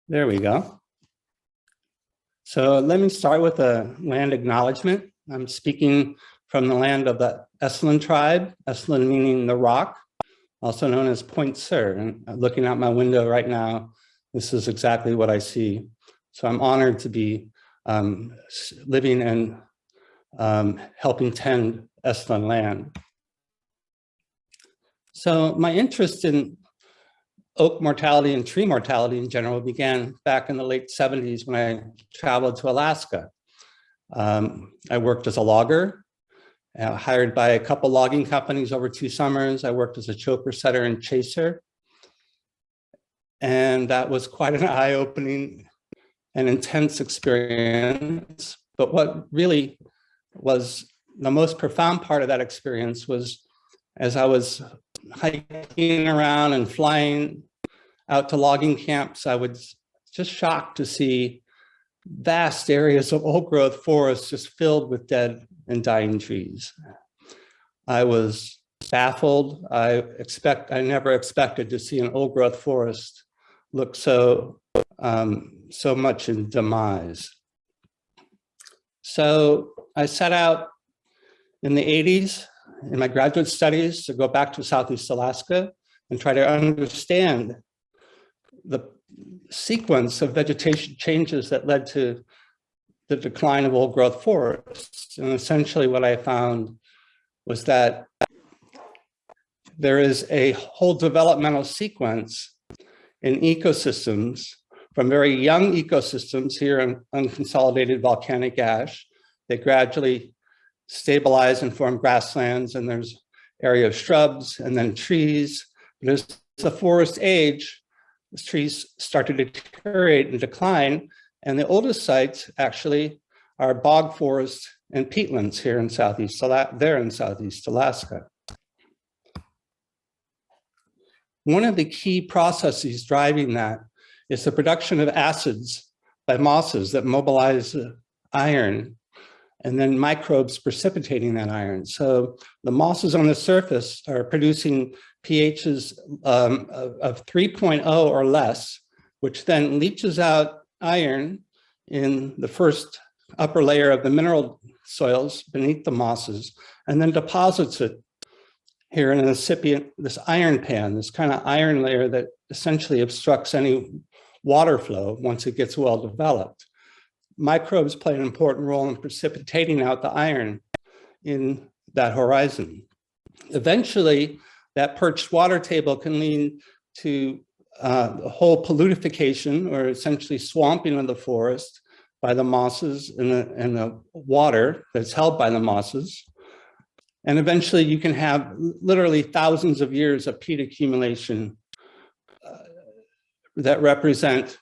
There we go. So let me start with a land acknowledgement. I'm speaking from the land of the Esselen tribe, Esselen meaning the rock, also known as Big Sur. And looking out my window right now, this is exactly what I see. So I'm honored to be living and helping tend Esselen land. So my interest in oak mortality and tree mortality in general began back in the late 70s when I traveled to Alaska. I worked as a logger, hired by a couple logging companies over 2 summers. I worked as a choker setter and chaser. And that was quite an eye-opening and intense experience. But what really was the most profound part of that experience was as I was hiking around and flying out to logging camps, I was just shocked to see vast areas of old growth forests just filled with dead and dying trees. I was baffled. I never expected to see an old growth forest look so much in demise. So I set out in the 80s in my graduate studies to go back to Southeast Alaska and try to understand the sequence of vegetation changes that led to the decline of old growth forests. And essentially what I found was that there is a whole developmental sequence in ecosystems from very young ecosystems here in unconsolidated volcanic ash that gradually stabilize and form grasslands, and there's area of shrubs and then trees. But as the forest age, the trees start to deteriorate and decline, and the oldest sites actually are bog forests and peatlands here in Southeast Alaska. One of the key processes driving that is the production of acids by mosses that mobilize iron and then microbes precipitating that iron. So the mosses on the surface are producing pHs of 3.0 or less, which then leaches out iron in the first upper layer of the mineral soils beneath the mosses, and then deposits it here in an incipient, this iron pan, this kind of iron layer that essentially obstructs any water flow once it gets well developed. Microbes play an important role in precipitating out the iron in that horizon. Eventually, that perched water table can lead to the whole polutification, or essentially swamping of the forest by the mosses and the water that's held by the mosses. And eventually you can have literally thousands of years of peat accumulation that represent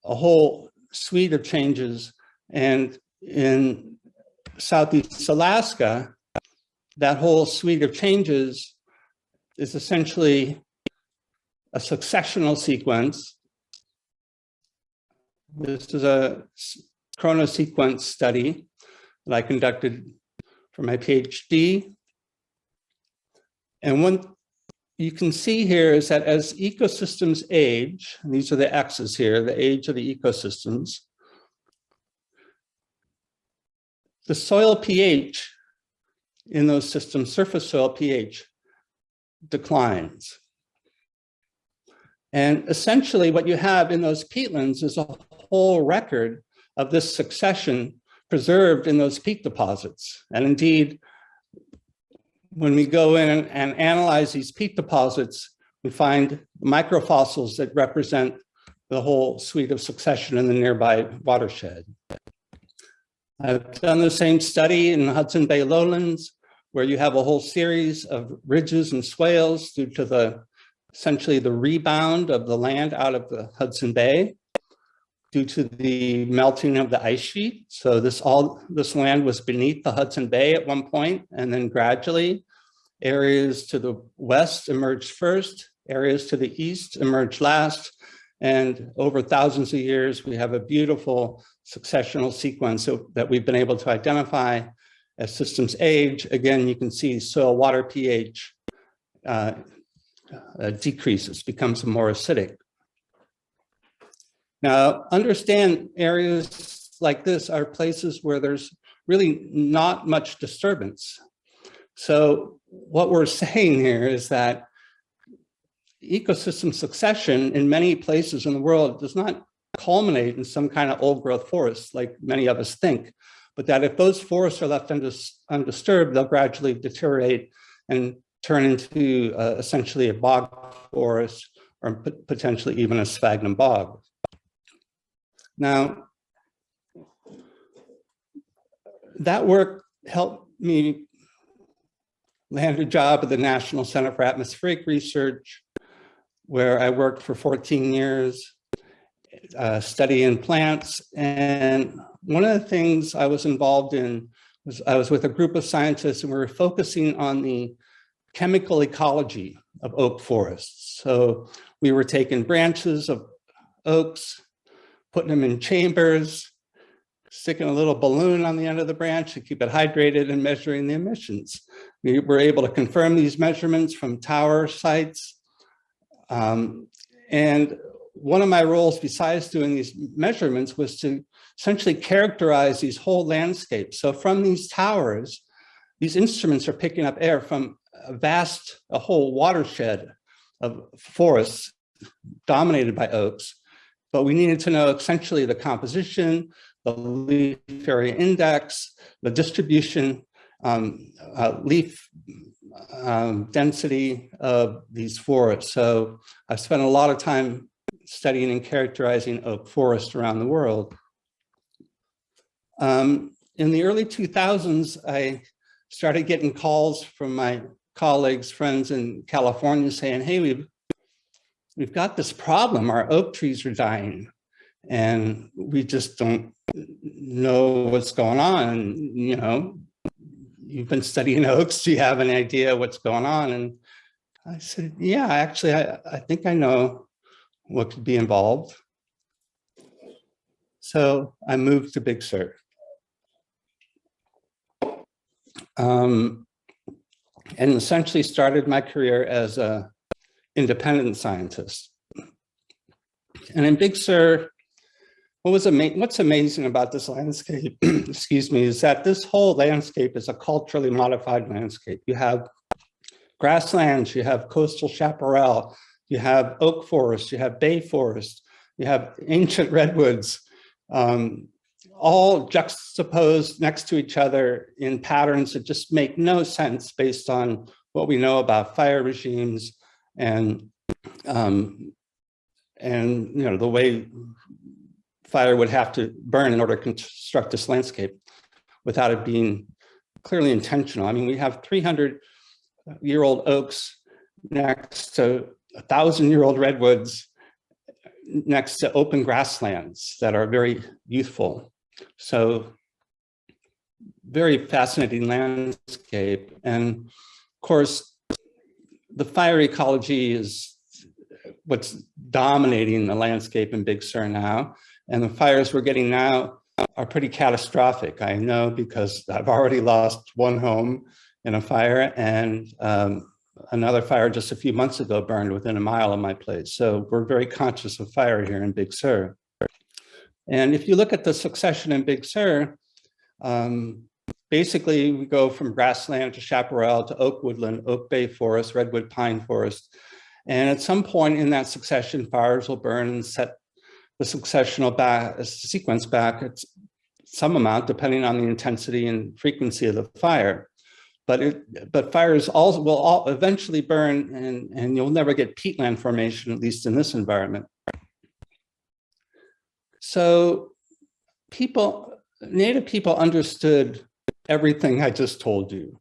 a whole suite of changes. And in Southeast Alaska, that whole suite of changes is essentially a successional sequence. This is a chronosequence study that I conducted for my PhD. And what you can see here is that as ecosystems age, and these are the X's here, the age of the ecosystems, the soil pH in those systems, surface soil pH, declines. And essentially what you have in those peatlands is a whole record of this succession preserved in those peat deposits. And indeed, when we go in and analyze these peat deposits, we find microfossils that represent the whole suite of succession in the nearby watershed. I've done the same study in the Hudson Bay lowlands, where you have a whole series of ridges and swales due to essentially the rebound of the land out of the Hudson Bay due to the melting of the ice sheet. So this land was beneath the Hudson Bay at one point, and then gradually areas to the west emerged first, areas to the east emerged last, and over thousands of years, we have a beautiful successional sequence that we've been able to identify as systems age. Again, you can see soil water pH decreases, becomes more acidic. Now, understand areas like this are places where there's really not much disturbance. So what we're saying here is that ecosystem succession in many places in the world does not culminate in some kind of old growth forest like many of us think, but that if those forests are left undisturbed, they'll gradually deteriorate and turn into essentially a bog forest or potentially even a sphagnum bog. Now, that work helped me land a job at the National Center for Atmospheric Research, where I worked for 14 years, studying plants. And one of the things I was involved in was I was with a group of scientists, and we were focusing on the chemical ecology of oak forests. So we were taking branches of oaks, putting them in chambers, sticking a little balloon on the end of the branch to keep it hydrated, and measuring the emissions. We were able to confirm these measurements from tower sites. And one of my roles, besides doing these measurements, was to essentially characterize these whole landscapes. So from these towers, these instruments are picking up air from a whole watershed of forests dominated by oaks. But we needed to know essentially the composition, the leaf area index, the distribution, leaf density of these forests. So I've spent a lot of time studying and characterizing oak forests around the world. In the early 2000s, I started getting calls from my colleagues, friends in California saying, hey, we've got this problem. Our oak trees are dying and we just don't know what's going on. You know, you've been studying oaks. Do you have any idea what's going on? And I said, yeah, actually, I think I know what could be involved. So I moved to Big Sur. And essentially started my career as an independent scientist. And in Big Sur, what's amazing about this landscape, excuse me, is that this whole landscape is a culturally modified landscape. You have grasslands, you have coastal chaparral, you have oak forests, you have bay forests, you have ancient redwoods, all juxtaposed next to each other in patterns that just make no sense based on what we know about fire regimes and you know, the way fire would have to burn in order to construct this landscape without it being clearly intentional. I mean, we have 300-year-old oaks next to 1,000-year-old redwoods next to open grasslands that are very youthful. So very fascinating landscape. And of course, the fire ecology is what's dominating the landscape in Big Sur now. And the fires we're getting now are pretty catastrophic. I know because I've already lost one home in a fire, and another fire just a few months ago burned within a mile of my place. So we're very conscious of fire here in Big Sur. And if you look at the succession in Big Sur, basically we go from grassland to chaparral to oak woodland, oak bay forest, redwood pine forest. And at some point in that succession, fires will burn and set the successional sequence back at some amount, depending on the intensity and frequency of the fire. But fires will eventually burn, and you'll never get peatland formation, at least in this environment. So Native people understood everything I just told you.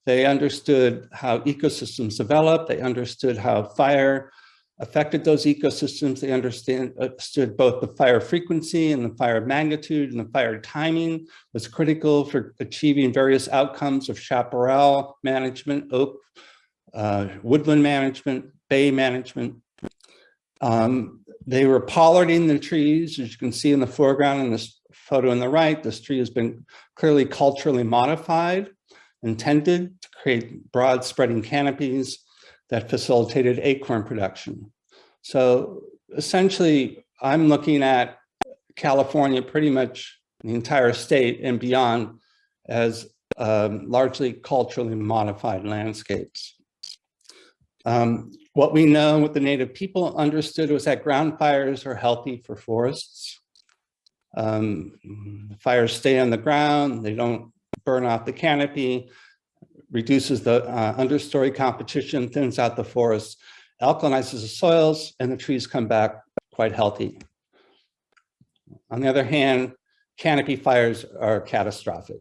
They understood how ecosystems developed. They understood how fire affected those ecosystems. They understood both the fire frequency and the fire magnitude, and the fire timing was critical for achieving various outcomes of chaparral management, oak, woodland management, bay management. They were pollarding the trees, as you can see in the foreground in this photo on the right. This tree has been clearly culturally modified, intended to create broad spreading canopies that facilitated acorn production. So essentially, I'm looking at California, pretty much the entire state and beyond, as largely culturally modified landscapes. What we know, what the native people understood, was that ground fires are healthy for forests. Fires stay on the ground, they don't burn off the canopy, reduces the understory competition, thins out the forest, alkalinizes the soils, and the trees come back quite healthy. On the other hand, canopy fires are catastrophic.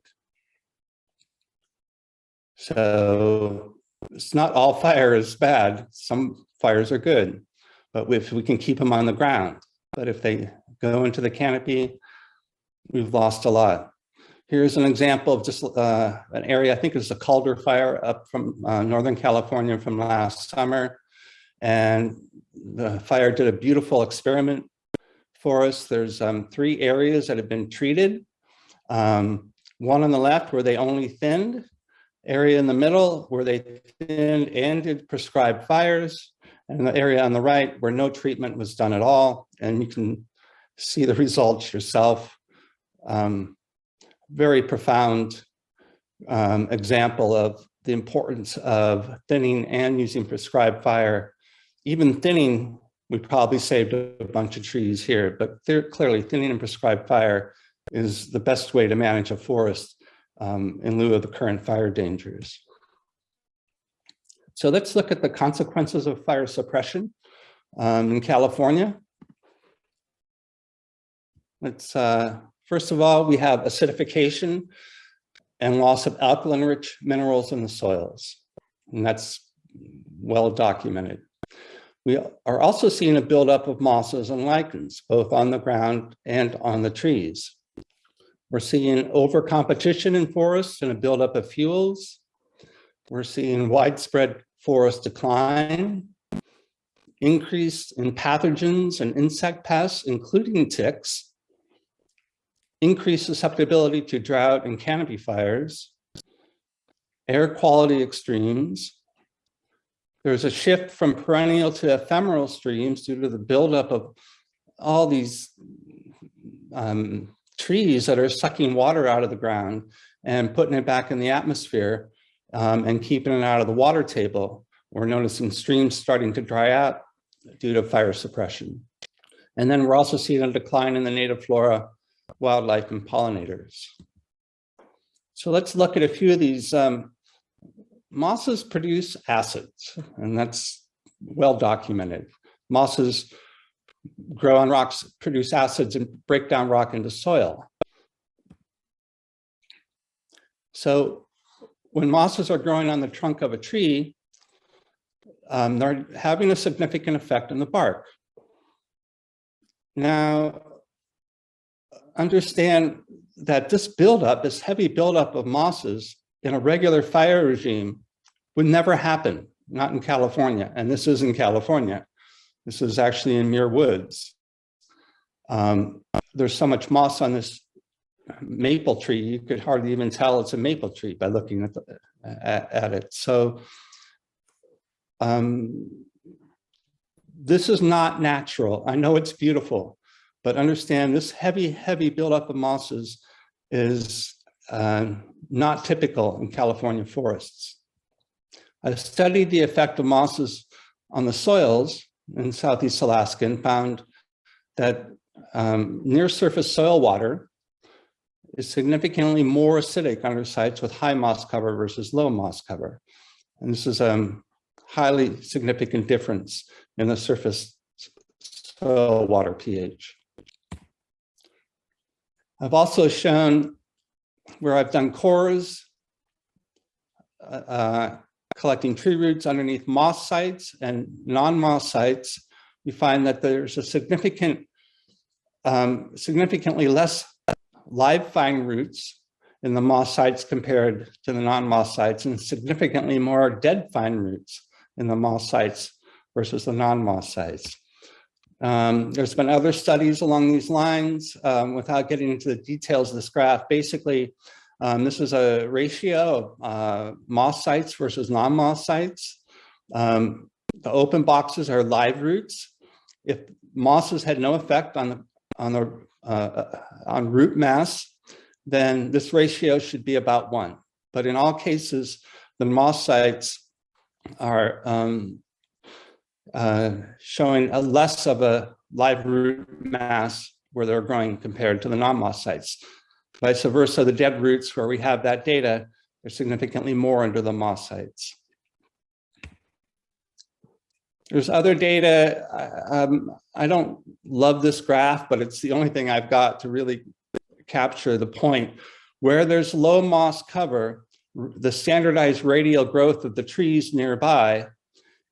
So it's not all fire is bad. Some fires are good, but if we can keep them on the ground. But if they go into the canopy, we've lost a lot. Here's an example of just an area, I think it's a Calder fire up from Northern California from last summer. And the fire did a beautiful experiment for us. There's 3 areas that have been treated. One on the left where they only thinned, area in the middle where they thinned and did prescribed fires, and the area on the right where no treatment was done at all. And you can see the results yourself. Very profound example of the importance of thinning and using prescribed fire. Even thinning, we probably saved a bunch of trees here, but clearly thinning and prescribed fire is the best way to manage a forest in lieu of the current fire dangers. So let's look at the consequences of fire suppression in California. Let's, first of all, we have acidification and loss of alkaline-rich minerals in the soils, and that's well documented. We are also seeing a buildup of mosses and lichens, both on the ground and on the trees. We're seeing overcompetition in forests and a buildup of fuels. We're seeing widespread forest decline, increase in pathogens and insect pests, including ticks, increased susceptibility to drought and canopy fires, air quality extremes. There's a shift from perennial to ephemeral streams due to the buildup of all these trees that are sucking water out of the ground and putting it back in the atmosphere and keeping it out of the water table. We're noticing streams starting to dry out due to fire suppression. And then we're also seeing a decline in the native flora, wildlife, and pollinators. So let's look at a few of these. Mosses produce acids, and that's well documented. Mosses grow on rocks, produce acids, and break down rock into soil. So when mosses are growing on the trunk of a tree, they're having a significant effect on the bark. Now, understand that this buildup, this heavy buildup of mosses in a regular fire regime would never happen, not in California. And this is in California. This is actually in Muir Woods. There's so much moss on this maple tree, you could hardly even tell it's a maple tree by looking at it. So this is not natural. I know it's beautiful, but understand this heavy buildup of mosses is not typical in California forests. I studied the effect of mosses on the soils in Southeast Alaska and found that near surface soil water is significantly more acidic under sites with high moss cover versus low moss cover. And this is a highly significant difference in the surface soil water pH. I've also shown where I've done cores, collecting tree roots underneath moss sites and non-moss sites, we find that there's a significantly less live fine roots in the moss sites compared to the non-moss sites, and significantly more dead fine roots in the moss sites versus the non-moss sites. There's been other studies along these lines. Without getting into the details of this graph, basically, this is a ratio of moss sites versus non-moss sites. The open boxes are live roots. If mosses had no effect on root mass, then this ratio should be about 1. But in all cases, the moss sites are showing a less of a live root mass where they're growing compared to the non-moss sites. Vice versa, the dead roots where we have that data are significantly more under the moss sites. There's other data. I don't love this graph, but it's the only thing I've got to really capture the point. Where there's low moss cover, the standardized radial growth of the trees nearby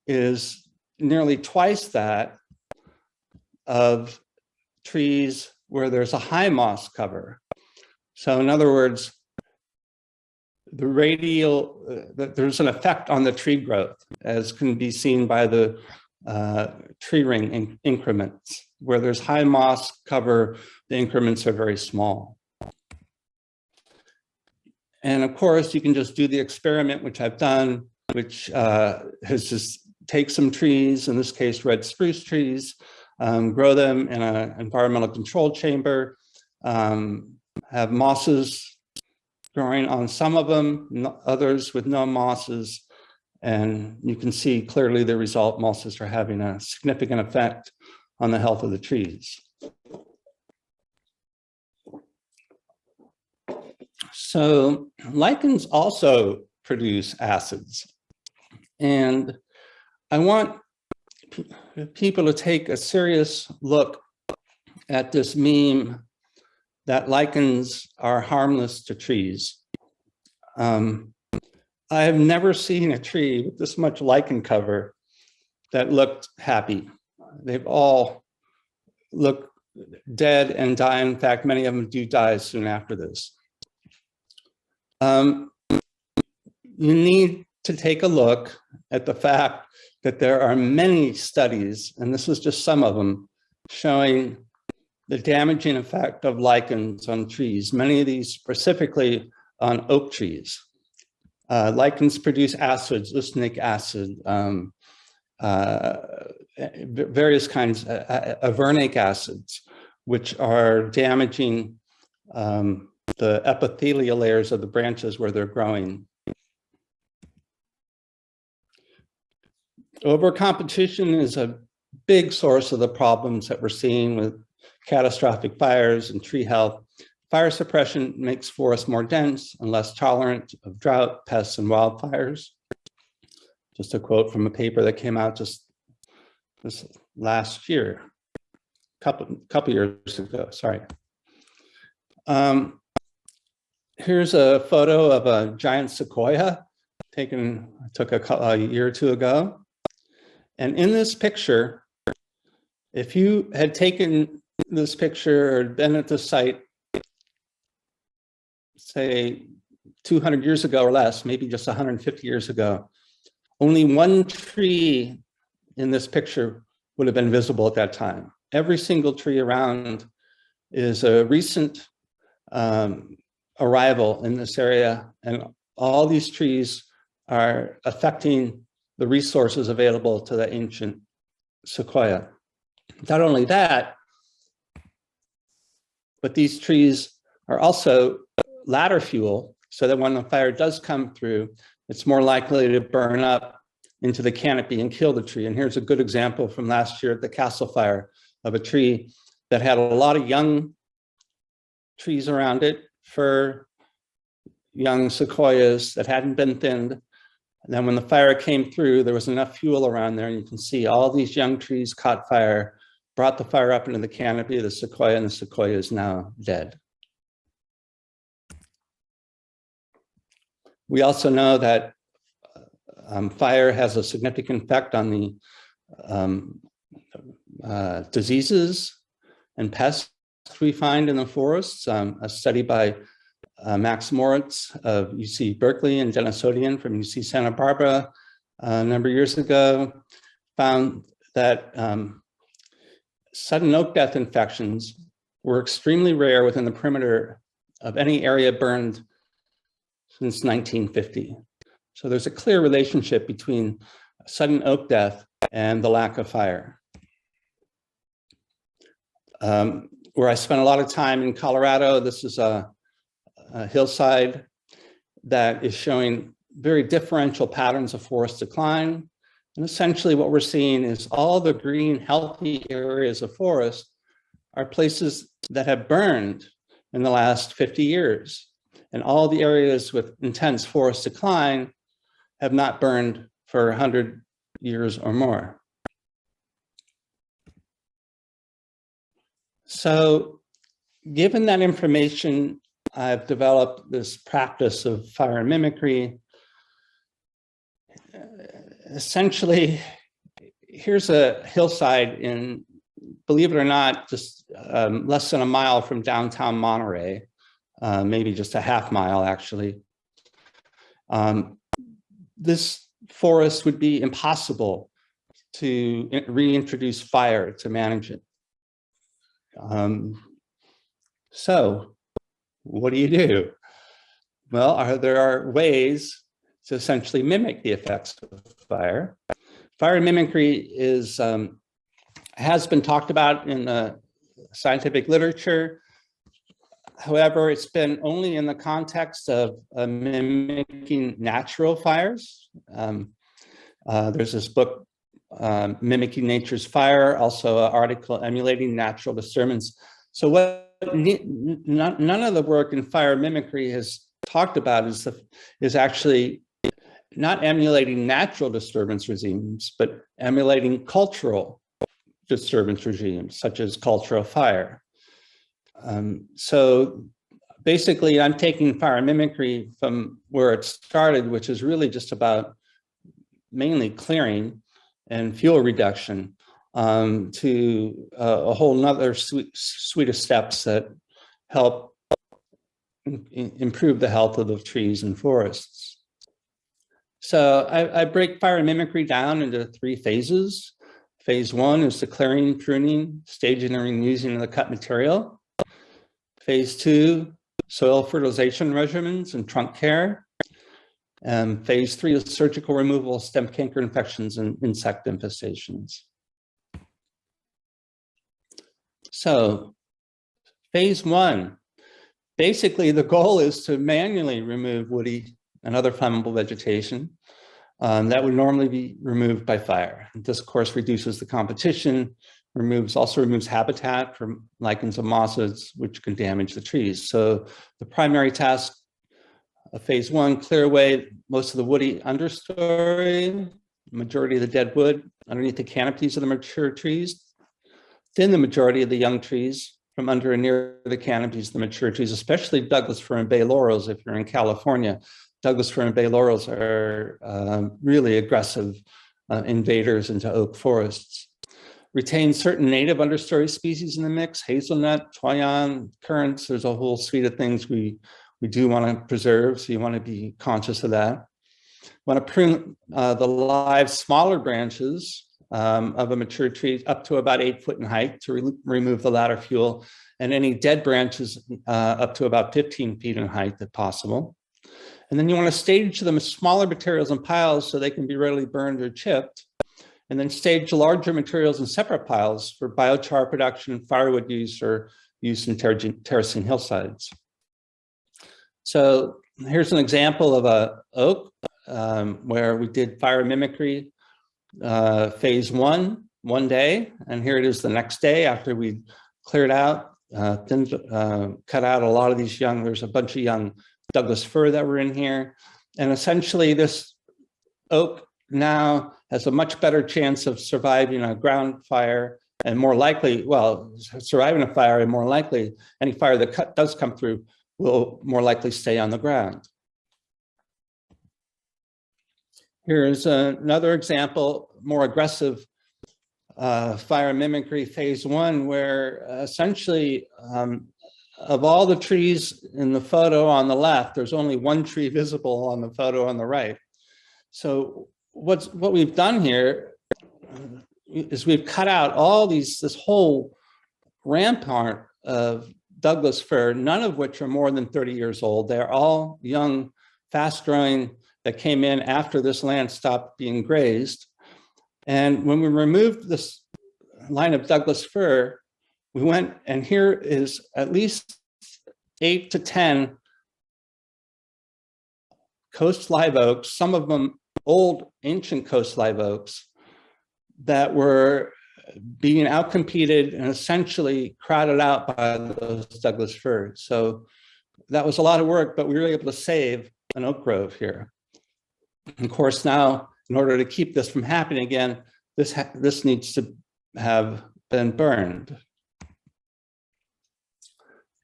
is nearly twice that of trees where there's a high moss cover. So in other words, the radial, there's an effect on the tree growth, as can be seen by the tree ring increments. Where there's high moss cover, the increments are very small. And of course, you can just do the experiment, which I've done, which has just take some trees, in this case, red spruce trees, grow them in an environmental control chamber, have mosses growing on some of them, others with no mosses. And you can see clearly the result, mosses are having a significant effect on the health of the trees. So lichens also produce acids. And I want people to take a serious look at this meme that lichens are harmless to trees. I have never seen a tree with this much lichen cover that looked happy. They've all look dead and die. In fact, many of them do die soon after this. You need to take a look at the fact that there are many studies, and this is just some of them, showing the damaging effect of lichens on trees, many of these specifically on oak trees. Lichens produce acids, listenic acid, various kinds of avernic acids, which are damaging the epithelial layers of the branches where they're growing. Overcompetition is a big source of the problems that we're seeing with catastrophic fires and tree health. Fire suppression makes forests more dense and less tolerant of drought, pests, and wildfires. Just a quote from a paper that came out just this last year, couple years ago, sorry. Here's a photo of a giant sequoia took a year or two ago. And in this picture, if you had taken this picture or been at the site, say 200 years ago or less, maybe just 150 years ago, only one tree in this picture would have been visible at that time. Every single tree around is a recent arrival in this area, and all these trees are affecting the resources available to the ancient sequoia. Not only that, but these trees are also ladder fuel, so that when the fire does come through, it's more likely to burn up into the canopy and kill the tree. And here's a good example from last year at the Castle Fire of a tree that had a lot of young trees around it, fir, young sequoias that hadn't been thinned. And then when the fire came through, there was enough fuel around there, and you can see all these young trees caught fire, brought the fire up into the canopy of the sequoia, and the sequoia is now dead. We also know that fire has a significant effect on the diseases and pests we find in the forests. A study by Max Moritz of UC Berkeley and Dennis Odian from UC Santa Barbara a number of years ago found that sudden oak death infections were extremely rare within the perimeter of any area burned since 1950. So there's a clear relationship between sudden oak death and the lack of fire. where I spent a lot of time in Colorado. This is a hillside that is showing very differential patterns of forest decline. And essentially what we're seeing is all the green, healthy areas of forest are places that have burned in the last 50 years. And all the areas with intense forest decline have not burned for 100 years or more. So given that information, I've developed this practice of fire mimicry. Essentially, here's a hillside in, believe it or not, just less than a mile from downtown Monterey, maybe just a half mile actually. This forest would be impossible to reintroduce fire to manage it. So what do? Well, there are ways to essentially mimic the effects of fire. Fire mimicry is has been talked about in the scientific literature. However, it's been only in the context of mimicking natural fires. There's this book, Mimicking Nature's Fire, also an article emulating natural disturbance. So what none of the work in fire mimicry has talked about is actually not emulating natural disturbance regimes, but emulating cultural disturbance regimes, such as cultural fire. So basically, I'm taking fire mimicry from where it started, which is really just about mainly clearing and fuel reduction, to a whole nother suite of steps that help improve the health of the trees and forests. So I break fire mimicry down into 3 phases. Phase 1 is the clearing, pruning, staging, and reusing of the cut material. Phase 2, soil fertilization regimens and trunk care. And phase 3 is surgical removal of stem canker infections and insect infestations. So phase 1, basically the goal is to manually remove woody and other flammable vegetation that would normally be removed by fire. This, of course, reduces the competition, also removes habitat from lichens and mosses, which can damage the trees. So the primary task of phase 1, clear away most of the woody understory, majority of the dead wood underneath the canopies of the mature trees, thin the majority of the young trees from under and near the canopies of the mature trees, especially Douglas fir and bay laurels. If you're in California, Douglas fir and bay laurels are really aggressive invaders into oak forests. Retain certain native understory species in the mix, hazelnut, toyon, currants. There's a whole suite of things we do want to preserve, so you want to be conscious of that. Want to prune the live smaller branches of a mature tree up to about 8 foot in height to remove the ladder fuel, and any dead branches up to about 15 feet in height if possible. And then you want to stage them as smaller materials in piles so they can be readily burned or chipped, and then stage larger materials in separate piles for biochar production, firewood use, or use in terracing hillsides. So here's an example of a oak where we did fire mimicry phase 1, one day, and here it is the next day after we cleared out, cut out a lot of these young, there's a bunch of young Douglas fir that were in here. And essentially this oak now has a much better chance of surviving a ground fire and more likely, well, surviving a fire and more likely any fire that does come through will more likely stay on the ground. Here's another example, more aggressive fire mimicry phase 1, where essentially of all the trees in the photo on the left, there's only 1 tree visible on the photo on the right. So what we've done here is we've cut out all this whole rampart of Douglas fir, none of which are more than 30 years old. They're all young, fast-growing that came in after this land stopped being grazed. And when we removed this line of Douglas fir, we went, and here is at least 8 to 10 coast live oaks, some of them old ancient coast live oaks, that were being outcompeted and essentially crowded out by those Douglas firs. So that was a lot of work, but we were able to save an oak grove here. And of course, now, in order to keep this from happening again, this needs to have been burned.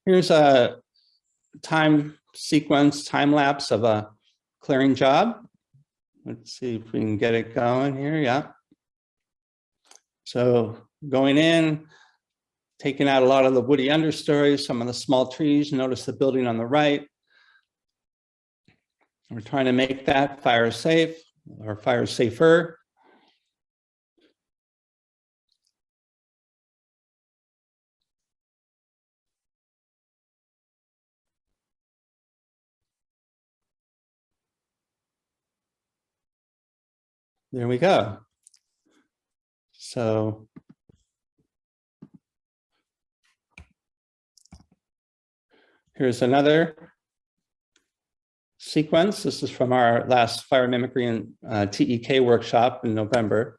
Here's a time sequence, time lapse of a clearing job. Let's see if we can get it going here. Yeah. So going in, taking out a lot of the woody understory, some of the small trees. Notice the building on the right. We're trying to make that fire safe or fire safer. There we go. So here's another sequence. This is from our last fire mimicry and TEK workshop in November.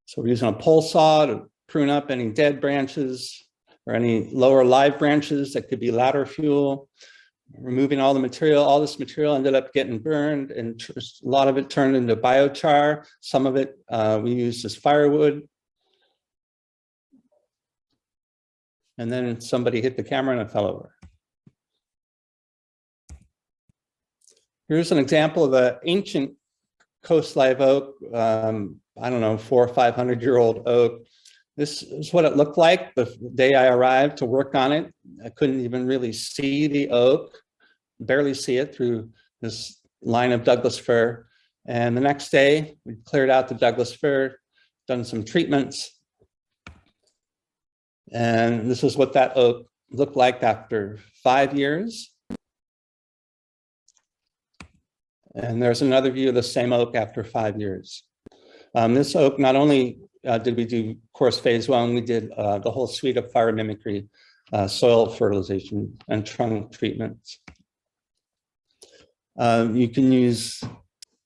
So we're using a pole saw to prune up any dead branches or any lower live branches that could be ladder fuel. Removing all the material, all this material ended up getting burned, and a lot of it turned into biochar. Some of it we used as firewood. And then somebody hit the camera and it fell over. Here's an example of an ancient coast live oak, I don't know, 400- or 500-year-old oak. This is what it looked like the day I arrived to work on it. I couldn't even really see the oak, barely see it through this line of Douglas fir. And the next day, we cleared out the Douglas fir, done some treatments. And this is what that oak looked like after 5 years. And there's another view of the same oak after 5 years. This oak, not only did we do course phase 1, we did the whole suite of fire mimicry, soil fertilization, and trunk treatments. You can use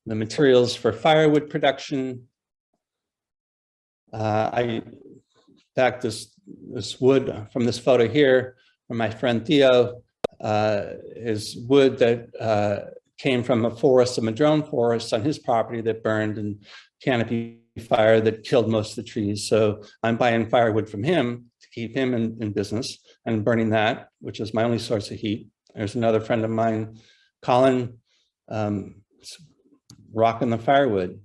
the materials for firewood production. In fact, this wood from this photo here from my friend Theo is wood that came from a forest, a madrone forest on his property that burned, and canopy fire that killed most of the trees. So I'm buying firewood from him to keep him in business and burning that, which is my only source of heat. There's another friend of mine, Colin, rocking the firewood.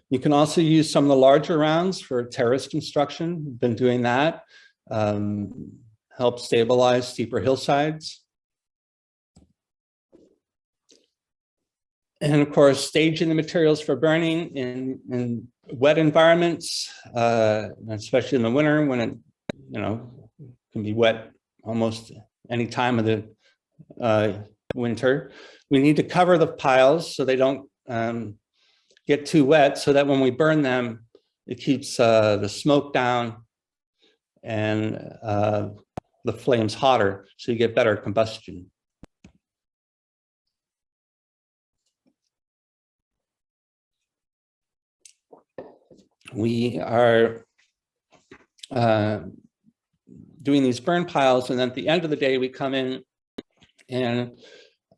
You can also use some of the larger rounds for terrace construction. We've been doing that, help stabilize steeper hillsides. And of course, staging the materials for burning in wet environments, especially in the winter when it, can be wet almost any time of the winter. We need to cover the piles so they don't get too wet, so that when we burn them, it keeps the smoke down and the flames hotter, so you get better combustion. We are doing these burn piles, and then at the end of the day, we come in and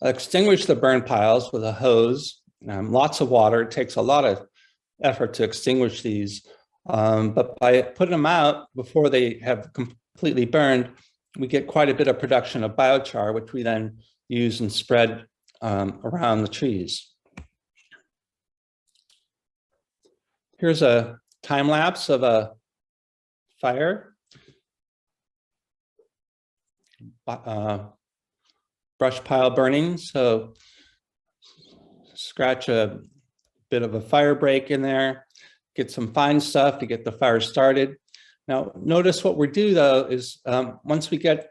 extinguish the burn piles with a hose. Lots of water. It takes a lot of effort to extinguish these, but by putting them out before they have completely burned, we get quite a bit of production of biochar, which we then use and spread around the trees. Here's a time lapse of a fire. Brush pile burning. So scratch a bit of a fire break in there, get some fine stuff to get the fire started. Now, notice what we do though is once we get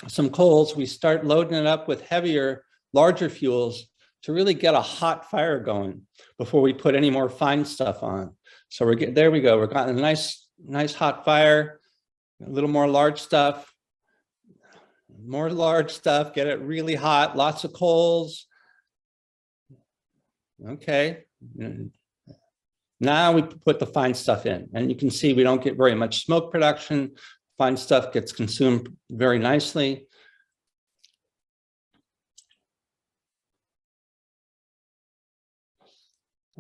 some coals, we start loading it up with heavier, larger fuels to really get a hot fire going before we put any more fine stuff on. So we're getting, there we go. We've got a nice hot fire, a little more large stuff, get it really hot, lots of coals. Okay. Now we put the fine stuff in, and you can see we don't get very much smoke production. Fine stuff gets consumed very nicely.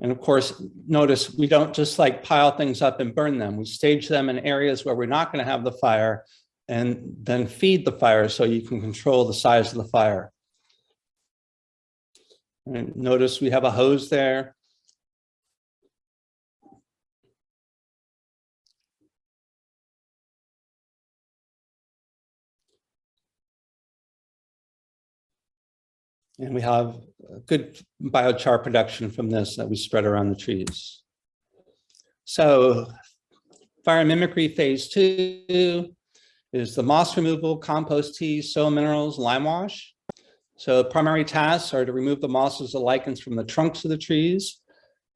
And of course, notice we don't just like pile things up and burn them. We stage them in areas where we're not going to have the fire and then feed the fire so you can control the size of the fire. And notice we have a hose there. And we have good biochar production from this that we spread around the trees. So fire mimicry phase 2 is the moss removal, compost tea, soil minerals, limewash. So primary tasks are to remove the mosses and lichens from the trunks of the trees.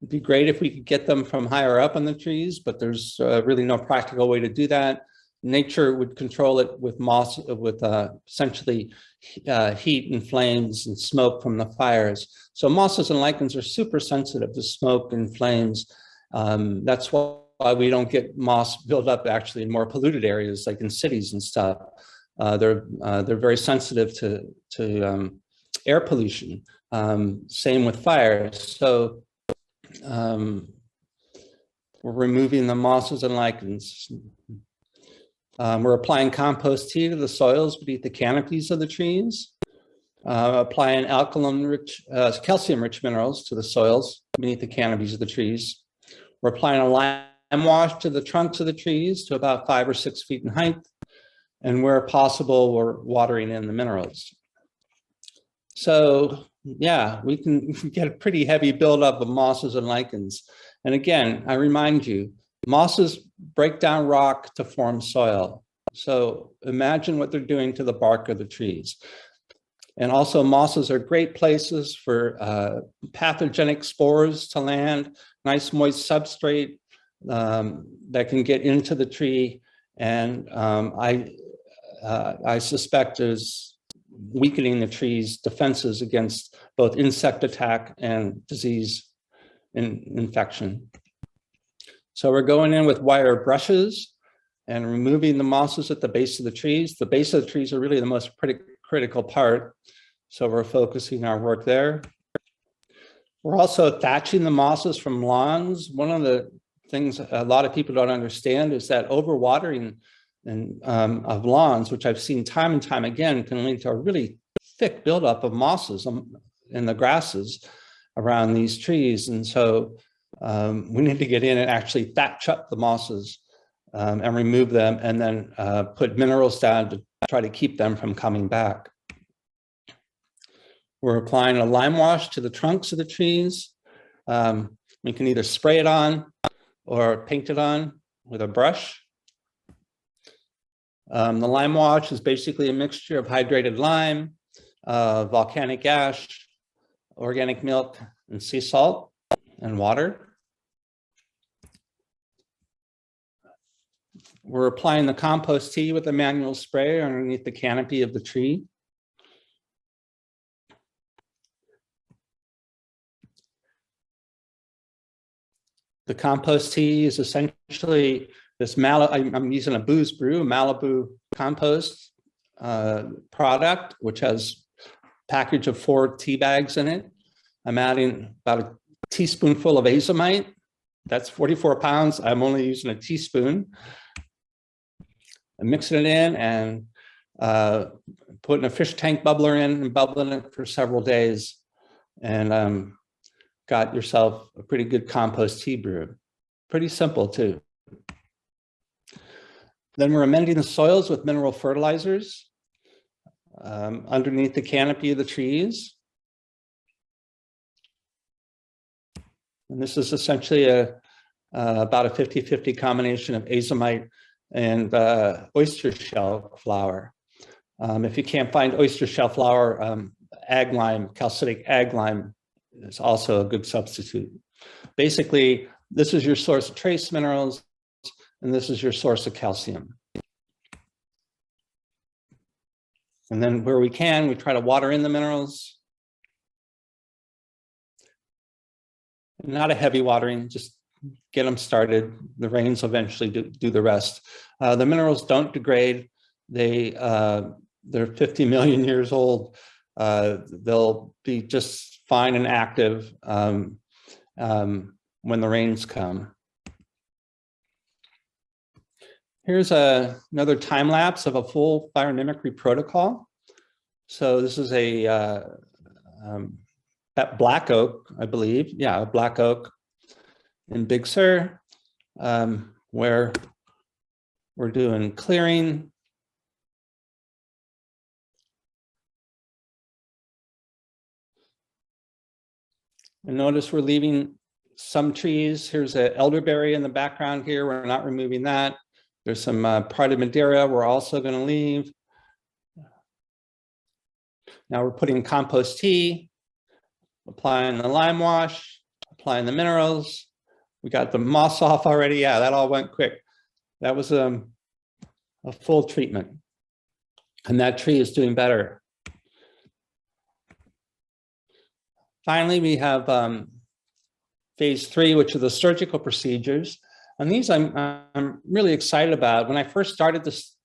It'd be great if we could get them from higher up on the trees, but there's really no practical way to do that. Nature would control it with moss, with essentially heat and flames and smoke from the fires. So mosses and lichens are super sensitive to smoke and flames. That's why we don't get moss build up actually in more polluted areas like in cities and stuff. They're very sensitive to air pollution. Same with fires. So we're removing the mosses and lichens. We're applying compost tea to the soils beneath the canopies of the trees, applying calcium-rich minerals to the soils beneath the canopies of the trees. We're applying a lime wash to the trunks of the trees to about 5 or 6 feet in height. And where possible, we're watering in the minerals. So yeah, we can get a pretty heavy buildup of mosses and lichens. And again, I remind you, mosses break down rock to form soil. So imagine what they're doing to the bark of the trees. And also mosses are great places for pathogenic spores to land, nice moist substrate that can get into the tree. And I suspect is weakening the tree's defenses against both insect attack and disease and infection. So we're going in with wire brushes and removing the mosses at the base of the trees. The base of the trees are really the most critical part. So we're focusing our work there. We're also thatching the mosses from lawns. One of the things a lot of people don't understand is that overwatering of lawns, which I've seen time and time again, can lead to a really thick buildup of mosses in the grasses around these trees. And so we need to get in and actually thatch up the mosses and remove them, and then put minerals down to try to keep them from coming back. We're applying a lime wash to the trunks of the trees. We can either spray it on or paint it on with a brush. The lime wash is basically a mixture of hydrated lime, volcanic ash, organic milk, and sea salt and water. We're applying the compost tea with a manual spray underneath the canopy of the tree. The compost tea is essentially this I'm using a Booze Brew, a Malibu compost product, which has a package of 4 tea bags in it. I'm adding about a teaspoonful of azomite. That's 44 pounds. I'm only using a teaspoon. I'm mixing it in and putting a fish tank bubbler in and bubbling it for several days. And got yourself a pretty good compost tea brew. Pretty simple too. Then we're amending the soils with mineral fertilizers underneath the canopy of the trees. And this is essentially about a 50-50 combination of azomite and oyster shell flour. If you can't find oyster shell flour, ag lime, calcitic ag lime is also a good substitute. Basically, this is your source of trace minerals, and this is your source of calcium. And then where we can, we try to water in the minerals. Not a heavy watering, just get them started. The rains will eventually do the rest. The minerals don't degrade. They're 50 million years old. They'll be just fine and active when the rains come. Here's another time lapse of a full fire mimicry protocol. So this is a black oak, I believe. Yeah, a black oak in Big Sur, where we're doing clearing. And notice we're leaving some trees. Here's an elderberry in the background here. We're not removing that. There's some Pride Madeira we're also going to leave. Now we're putting compost tea, applying the lime wash, applying the minerals. We got the moss off already. Yeah, that all went quick. That was a full treatment. And that tree is doing better. Finally, we have phase 3, which are the surgical procedures. And these I'm really excited about. When I first started this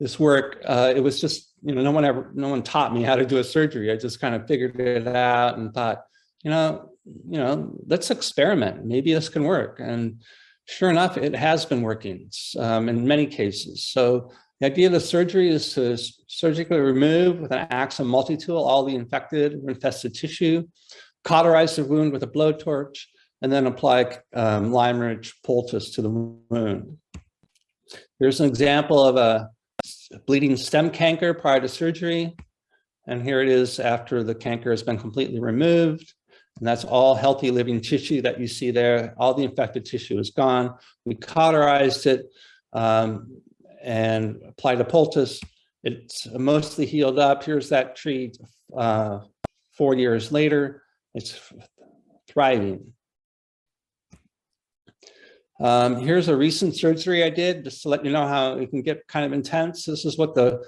this work, it was just, no one taught me how to do a surgery. I just kind of figured it out and thought, let's experiment. Maybe this can work. And sure enough, it has been working in many cases. So the idea of the surgery is to surgically remove with an Axum multi-tool all the infected or infested tissue, cauterize the wound with a blowtorch, and then apply lime-rich poultice to the wound. Here's an example of a bleeding stem canker prior to surgery. And here it is after the canker has been completely removed. And that's all healthy living tissue that you see there. All the infected tissue is gone. We cauterized it and applied a poultice. It's mostly healed up. Here's that tree 4 years later. It's thriving. Here's a recent surgery I did, just to let you know how it can get kind of intense. This is what the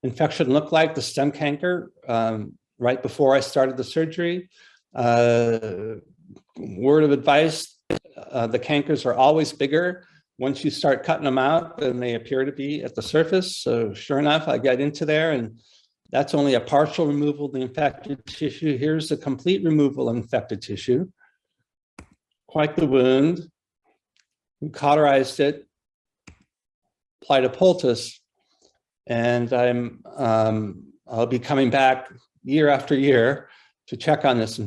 infection looked like, the stem canker, right before I started the surgery. Word of advice, the cankers are always bigger once you start cutting them out than they appear to be at the surface. So sure enough, I got into there, and that's only a partial removal of the infected tissue. Here's the complete removal of infected tissue. Quite the wound. We cauterized it, applied a poultice, and I'll be coming back year after year to check on this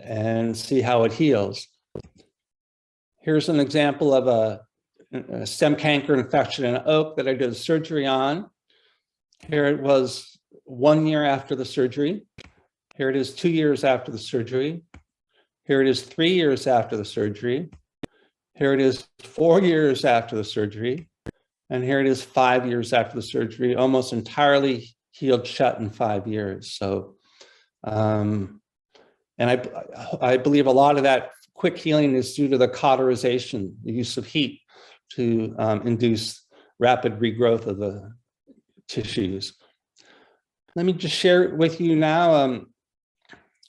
and see how it heals. Here's an example of a stem canker infection in an oak that I did surgery on. Here it was 1 year after the surgery. Here it is 2 years after the surgery. Here it is 3 years after the surgery. Here it is 4 years after the surgery. And here it is 5 years after the surgery, almost entirely healed shut in 5 years. So, and I believe a lot of that quick healing is due to the cauterization, the use of heat to induce rapid regrowth of the tissues. Let me just share with you now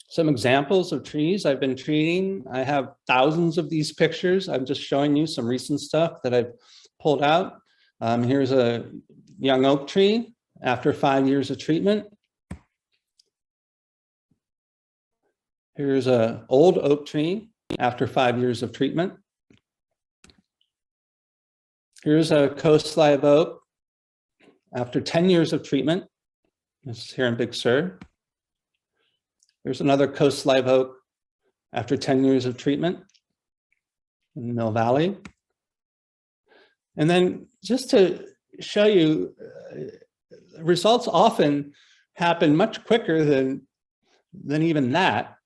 some examples of trees I've been treating. I have thousands of these pictures. I'm just showing you some recent stuff that I've pulled out. Here's a young oak tree after 5 years of treatment. Here's an old oak tree after 5 years of treatment. Here's a coast live oak after 10 years of treatment. This is here in Big Sur. Here's another coast live oak after 10 years of treatment in Mill Valley. And then just to show you, results often happen much quicker than even that.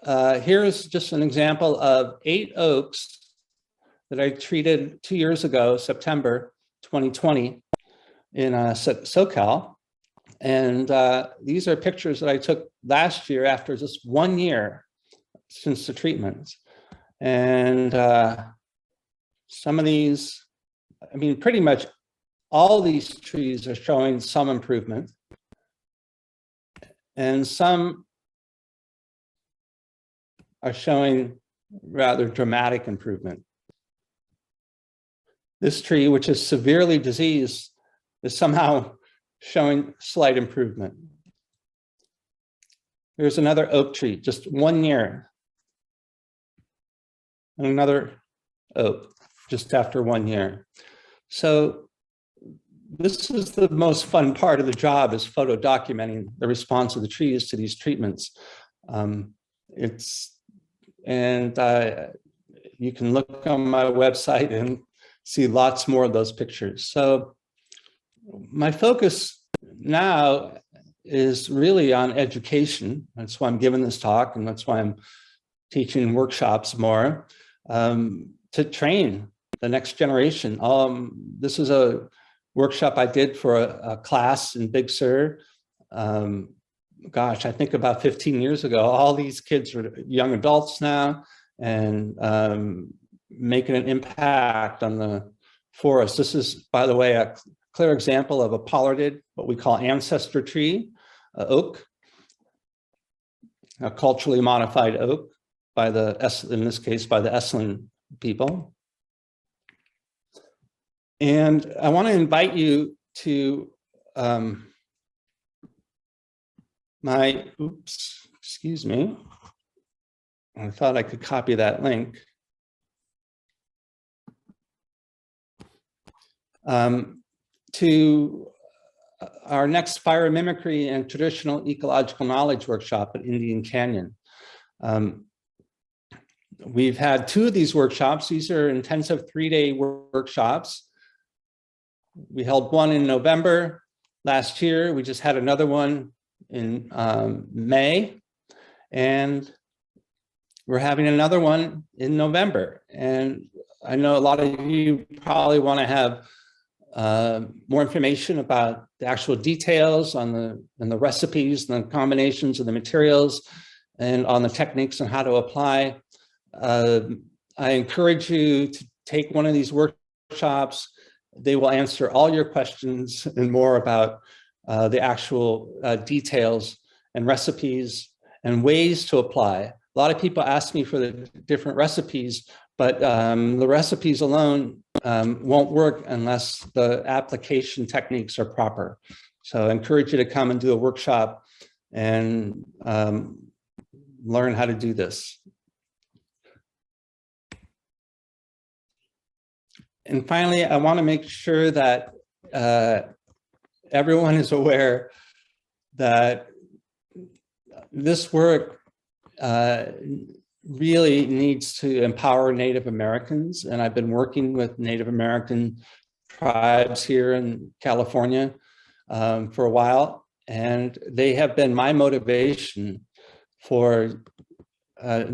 Here's just an example of 8 oaks that I treated 2 years ago, September 2020, in SoCal. And these are pictures that I took last year after just 1 year since the treatment. And some of these, I mean, pretty much all these trees are showing some improvement. And some are showing rather dramatic improvement. This tree, which is severely diseased, is somehow showing slight improvement. Here's another oak tree, just 1 year. And another oak, just after 1 year. So this is the most fun part of the job, is photo documenting the response of the trees to these treatments. You can look on my website and see lots more of those pictures. So my focus now is really on education. That's why I'm giving this talk, and that's why I'm teaching workshops more, to train the next generation. This is a workshop I did for a class in Big Sur. Gosh, I think about 15 years ago. All these kids are young adults now, and making an impact on the forest. This is, by the way, a clear example of a pollarded, what we call ancestor tree, oak, a culturally modified oak by in this case, by the Esselen people. And I want to invite you to excuse me. I thought I could copy that link. To our next fire mimicry and traditional ecological knowledge workshop at Indian Canyon. We've had 2 of these workshops. These are intensive 3-day workshops. We held one in November last year. We just had another one in May, and we're having another one in November. And I know a lot of you probably want to have more information about the actual details on the recipes and the combinations of the materials and on the techniques and how to apply. I encourage you to take one of these workshops. They will answer all your questions and more about the actual details and recipes and ways to apply. A lot of people ask me for the different recipes, but the recipes alone won't work unless the application techniques are proper. So I encourage you to come and do a workshop and learn how to do this. And finally, I want to make sure that everyone is aware that this work really needs to empower Native Americans. And I've been working with Native American tribes here in California for a while. And they have been my motivation for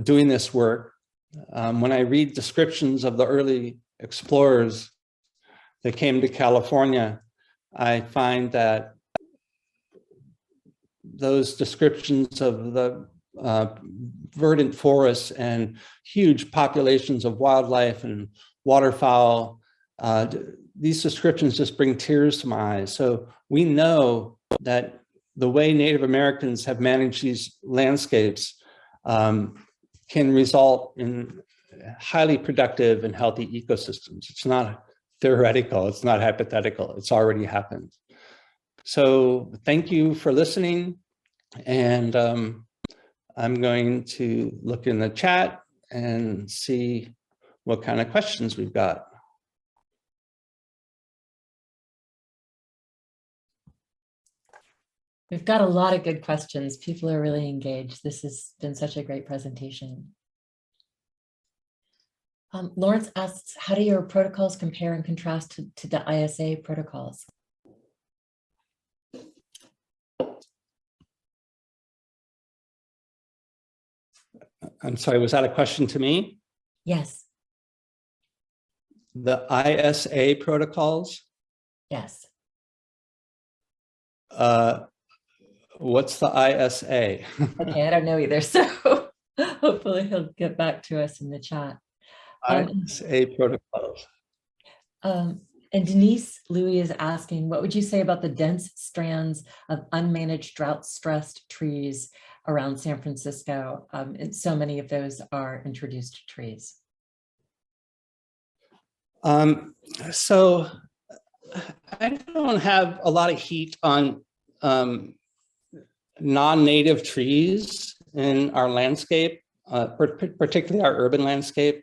doing this work. When I read descriptions of the early explorers that came to California, I find that those descriptions of the verdant forests and huge populations of wildlife and waterfowl, these descriptions just bring tears to my eyes. So we know that the way Native Americans have managed these landscapes can result in highly productive and healthy ecosystems. It's not theoretical, it's not hypothetical, it's already happened. So thank you for listening. And I'm going to look in the chat and see what kind of questions we've got. We've got a lot of good questions. People are really engaged. This has been such a great presentation. Lawrence asks, how do your protocols compare and contrast to the ISA protocols? I'm sorry, was that a question to me? Yes. The ISA protocols? Yes. What's the ISA? Okay, I don't know either. So hopefully he'll get back to us in the chat. ISA protocols. And Denise Louis is asking, what would you say about the dense strands of unmanaged drought-stressed trees around San Francisco? And so many of those are introduced trees. So I don't have a lot of heat on non-native trees in our landscape, particularly our urban landscape.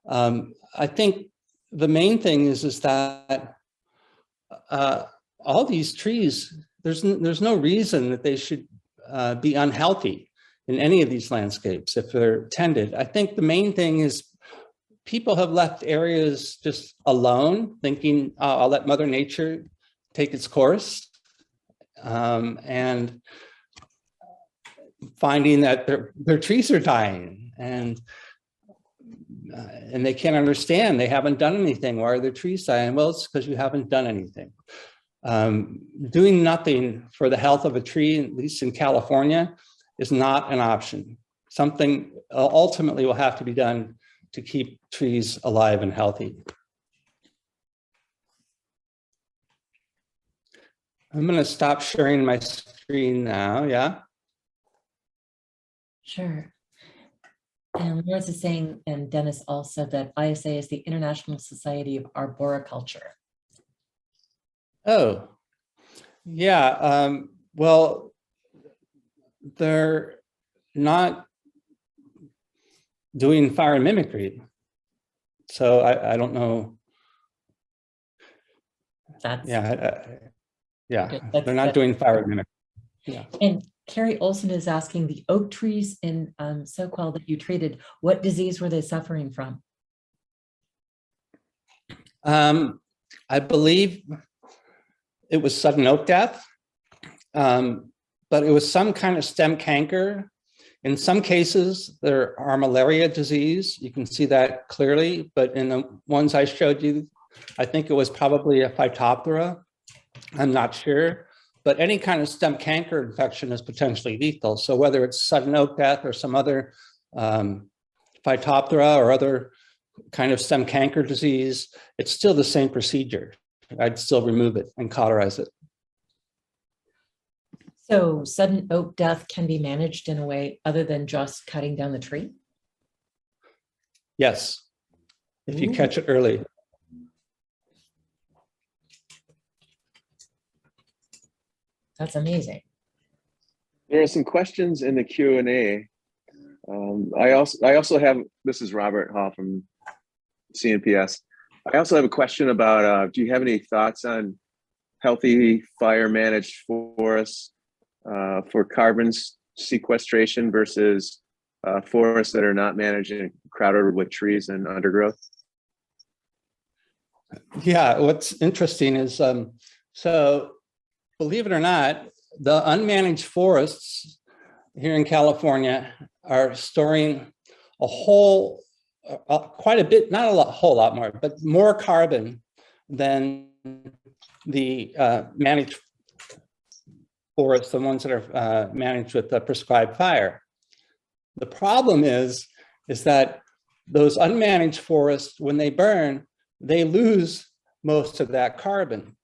I think the main thing is that all these trees, there's no reason that they should be unhealthy in any of these landscapes if they're tended. I think the main thing is people have left areas just alone, thinking, oh, I'll let Mother Nature take its course, and finding that their trees are dying, and they can't understand. They haven't done anything. Why are their trees dying? Well, it's because you haven't done anything. Doing nothing for the health of a tree, at least in California, is not an option. Something ultimately will have to be done to keep trees alive and healthy. I'm going to stop sharing my screen now. Yeah. Sure. And Lawrence is saying, and Dennis also, that ISA is the International Society of Arboriculture. Oh, yeah. Well, they're not doing fire mimicry. So I don't know. That's they're not doing fire mimicry. Yeah. And Carrie Olson is asking, the oak trees in Soquel that you treated, what disease were they suffering from? I believe it was sudden oak death, but it was some kind of stem canker. In some cases, there are malaria disease. You can see that clearly, but in the ones I showed you, I think it was probably a Phytophthora. I'm not sure, but any kind of stem canker infection is potentially lethal. So whether it's sudden oak death or some other Phytophthora or other kind of stem canker disease, it's still the same procedure. I'd still remove it and cauterize it. So sudden oak death can be managed in a way other than just cutting down the tree? Yes, if you Ooh. catch it early. That's amazing. There are some questions in the Q&A. I also have, this is Robert Hall from CNPS. I also have a question about, do you have any thoughts on healthy fire managed forests for carbon sequestration versus forests that are not managed and crowded with trees and undergrowth? Yeah, what's interesting is, so believe it or not, the unmanaged forests here in California are storing a whole, quite a bit, not a whole lot more, but more carbon than the managed forests, the ones that are managed with the prescribed fire. The problem is that those unmanaged forests, when they burn, they lose most of that carbon.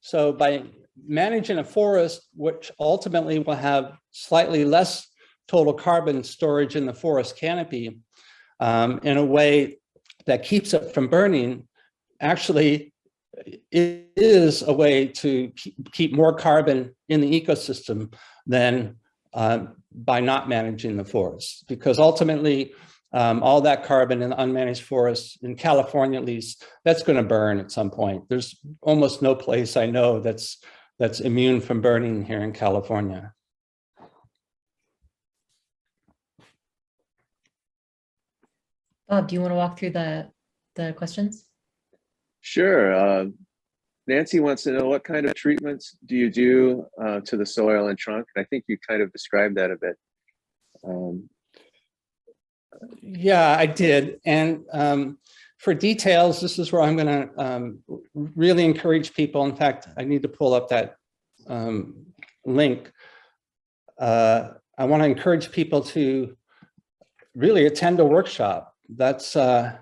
So by managing a forest, which ultimately will have slightly less total carbon storage in the forest canopy, in a way that keeps it from burning, actually it is a way to keep more carbon in the ecosystem than by not managing the forest. Because ultimately, all that carbon in the unmanaged forests, in California at least, that's going to burn at some point. There's almost no place I know that's immune from burning here in California. Bob, do you want to walk through the questions? Sure. Nancy wants to know, what kind of treatments do you do to the soil and trunk? And I think you kind of described that a bit. Yeah, I did. And for details, this is where I'm going to really encourage people. In fact, I need to pull up that link. I want to encourage people to really attend a workshop. That's, let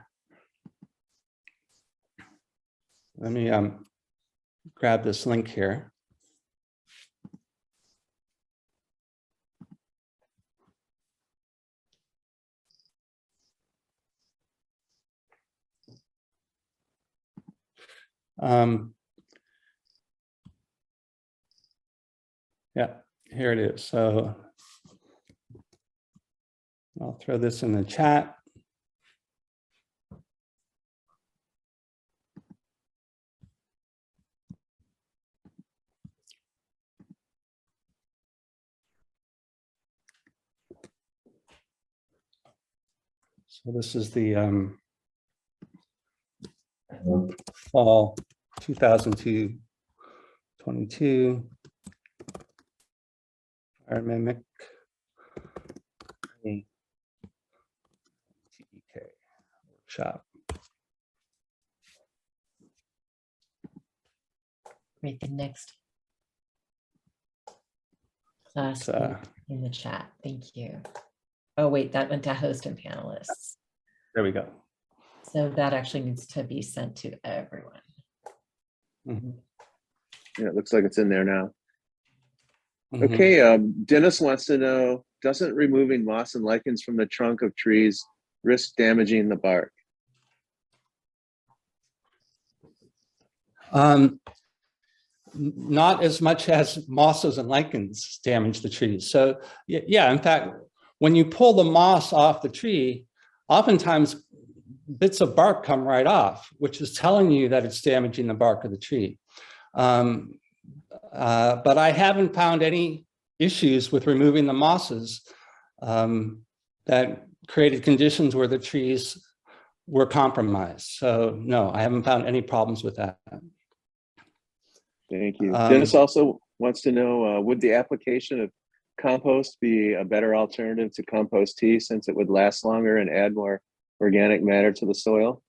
me grab this link here. Yeah, here it is. So I'll throw this in the chat. So this is the fall 2022 fire mimic TEK workshop. Great, the next class in the chat. Thank you. Oh, wait, that went to host and panelists. There we go. So that actually needs to be sent to everyone. Mm-hmm. Yeah, it looks like it's in there now. Mm-hmm. Okay, Dennis wants to know, doesn't removing moss and lichens from the trunk of trees risk damaging the bark? Not as much as mosses and lichens damage the trees. So yeah, in fact, when you pull the moss off the tree, oftentimes bits of bark come right off, which is telling you that it's damaging the bark of the tree. But I haven't found any issues with removing the mosses that created conditions where the trees were compromised. So no, I haven't found any problems with that. Thank you. Dennis also wants to know, would the application of compost be a better alternative to compost tea since it would last longer and add more organic matter to the soil?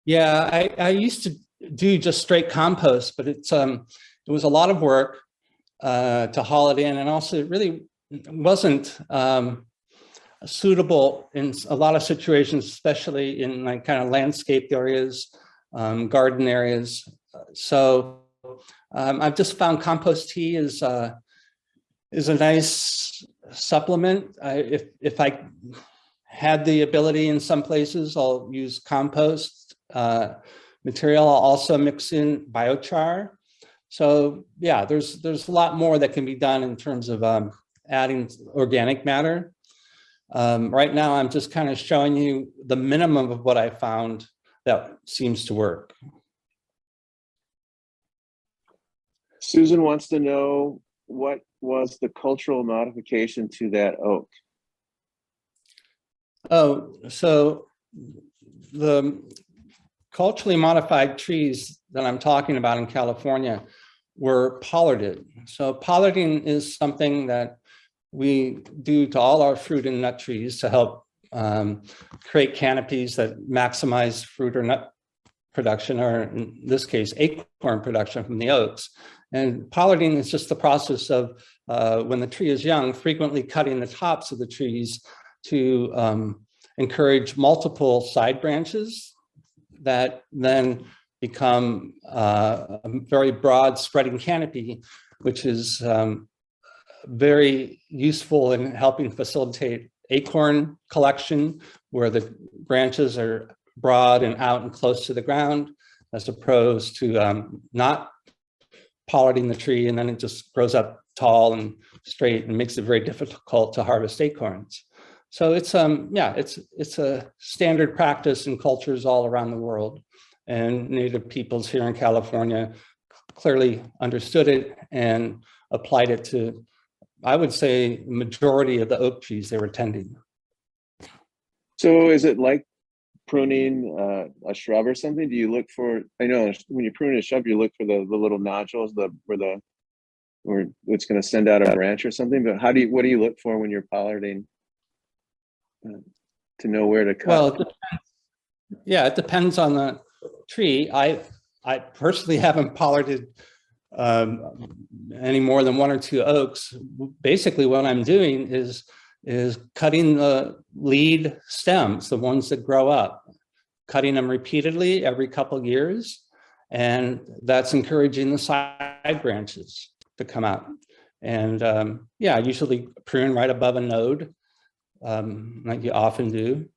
Yeah, I used to do just straight compost, but it was a lot of work to haul it in, and also it really wasn't suitable in a lot of situations, especially in like kind of landscaped areas, garden areas. So I've just found compost tea is a nice supplement. If I had the ability in some places, I'll use compost material. I'll also mix in biochar. So yeah, there's a lot more that can be done in terms of adding organic matter. Right now, I'm just kind of showing you the minimum of what I found that seems to work. Susan wants to know, what was the cultural modification to that oak? Oh, so the culturally modified trees that I'm talking about in California were pollarded. So pollarding is something that we do to all our fruit and nut trees to help create canopies that maximize fruit or nut production, or in this case, acorn production from the oaks. And pollarding is just the process of, when the tree is young, frequently cutting the tops of the trees to encourage multiple side branches that then become a very broad spreading canopy, which is very useful in helping facilitate acorn collection, where the branches are broad and out and close to the ground, as opposed to not pollarding the tree, and then it just grows up tall and straight and makes it very difficult to harvest acorns. So it's yeah, it's a standard practice in cultures all around the world, and Native peoples here in California clearly understood it and applied it to, I would say, the majority of the oak trees they were tending. So is it like pruning a shrub or something? Do you look for, I know when you prune a shrub, you look for the little nodules, where it's going to send out a branch or something, but what do you look for when you're pollarding to know where to cut? Well, it depends. Yeah, it depends on the tree. I personally haven't pollarded any more than 1 or 2 oaks, basically what I'm doing is cutting the lead stems, the ones that grow up, cutting them repeatedly every couple of years. And that's encouraging the side branches to come out. And yeah, I usually prune right above a node, like you often do.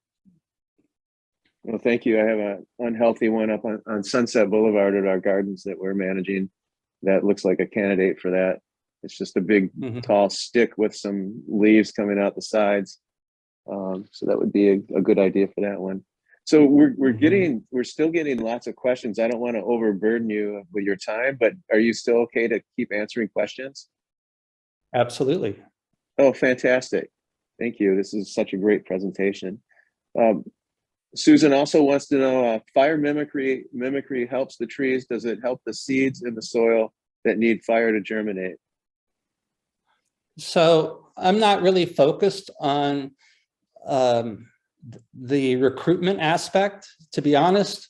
Well, thank you. I have an unhealthy one up on Sunset Boulevard at our gardens that we're managing that looks like a candidate for that. It's just a big, tall stick with some leaves coming out the sides. So that would be a good idea for that one. So we're still getting lots of questions. I don't want to overburden you with your time, but are you still okay to keep answering questions? Absolutely. Oh, fantastic. Thank you. This is such a great presentation. Susan also wants to know, fire mimicry helps the trees. Does it help the seeds in the soil that need fire to germinate? So I'm not really focused on the recruitment aspect. To be honest,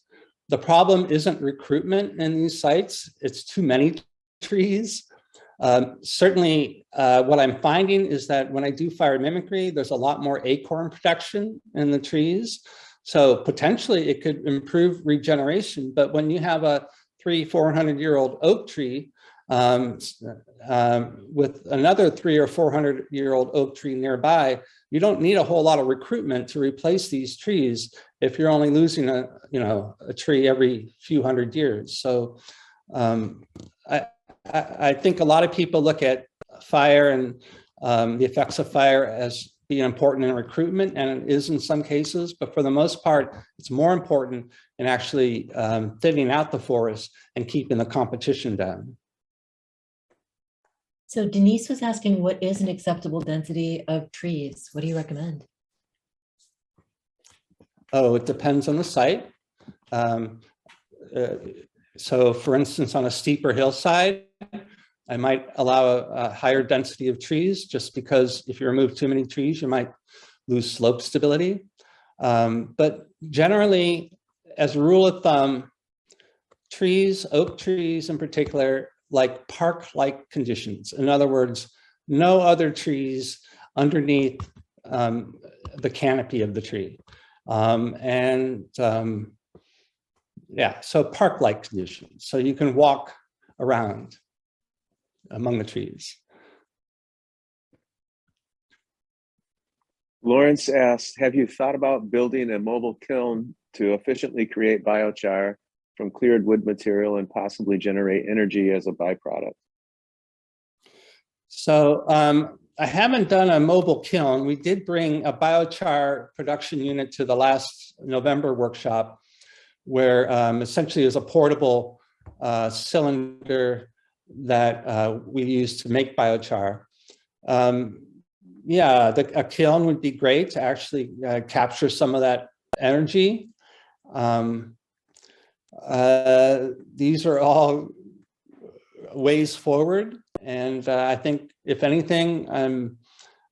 the problem isn't recruitment in these sites. It's too many trees. Certainly, what I'm finding is that when I do fire mimicry, there's a lot more acorn production in the trees. So potentially it could improve regeneration. But when you have a 300-400-year-old oak tree with another 300- or 400-year-old oak tree nearby, you don't need a whole lot of recruitment to replace these trees if you're only losing a tree every few hundred years. So I think a lot of people look at fire and the effects of fire as being important in recruitment, and it is in some cases, but for the most part, it's more important in actually thinning out the forest and keeping the competition down. So Denise was asking, what is an acceptable density of trees? What do you recommend? Oh, it depends on the site. So for instance, on a steeper hillside, I might allow a higher density of trees just because if you remove too many trees, you might lose slope stability. But generally, as a rule of thumb, trees, oak trees in particular, like park-like conditions. In other words, no other trees underneath the canopy of the tree. Yeah, so park-like conditions. So you can walk around among the trees. Lawrence asks, have you thought about building a mobile kiln to efficiently create biochar from cleared wood material and possibly generate energy as a byproduct? So I haven't done a mobile kiln. We did bring a biochar production unit to the last November workshop, where essentially is a portable cylinder that we use to make biochar. Yeah, a kiln would be great to actually capture some of that energy. These are all ways forward, and I think if anything,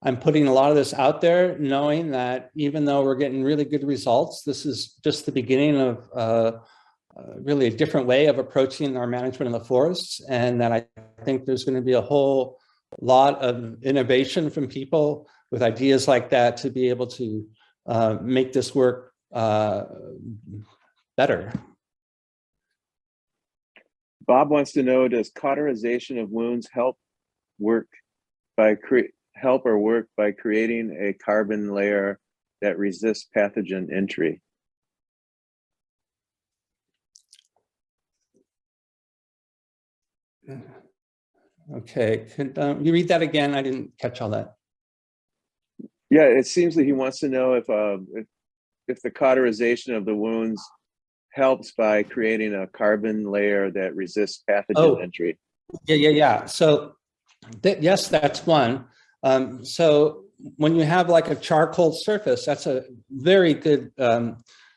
I'm putting a lot of this out there, knowing that even though we're getting really good results, this is just the beginning of really a different way of approaching our management of the forests, and that I think there's going to be a whole lot of innovation from people with ideas like that to be able to make this work better. Bob wants to know, does cauterization of wounds help by creating a carbon layer that resists pathogen entry? Okay, can you read that again? I didn't catch all that. Yeah, it seems that he wants to know if the cauterization of the wounds helps by creating a carbon layer that resists pathogen entry. Yeah. So yes, that's one. So when you have like a charcoal surface, that's a very good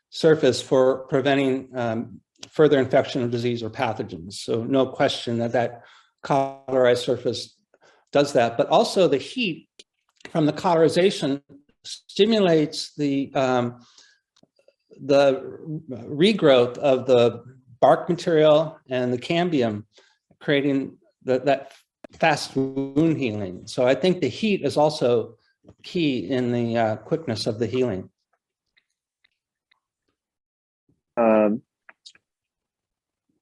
surface for preventing further infection of disease or pathogens. So no question that cauterized surface does that, but also the heat from the cauterization stimulates the regrowth of the bark material and the cambium, creating that fast wound healing. So I think the heat is also key in the quickness of the healing.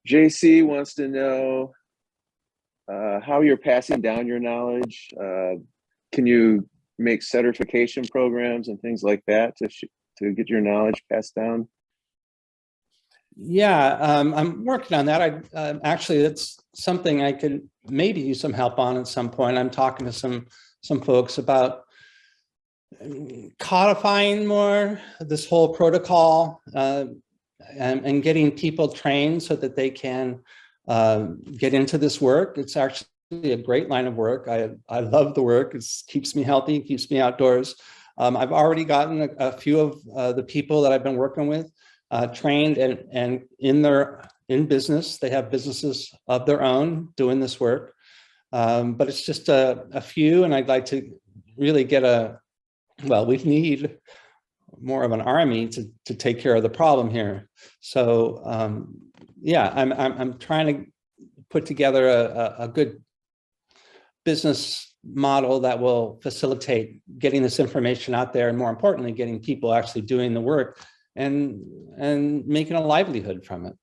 JC wants to know how you're passing down your knowledge. Can you make certification programs and things like that to get your knowledge passed down? Yeah, I'm working on that. Actually, that's something I could maybe use some help on at some point. I'm talking to some folks about codifying more this whole protocol and getting people trained so that they can get into this work. It's actually a great line of work. I love the work. It keeps me healthy, keeps me outdoors. I've already gotten a few of the people that I've been working with trained and in business. They have businesses of their own doing this work. But it's just a few, and I'd like to really get we need more of an army to take care of the problem here. So yeah, I'm trying to put together a good business model that will facilitate getting this information out there, and more importantly, getting people actually doing the work and making a livelihood from it.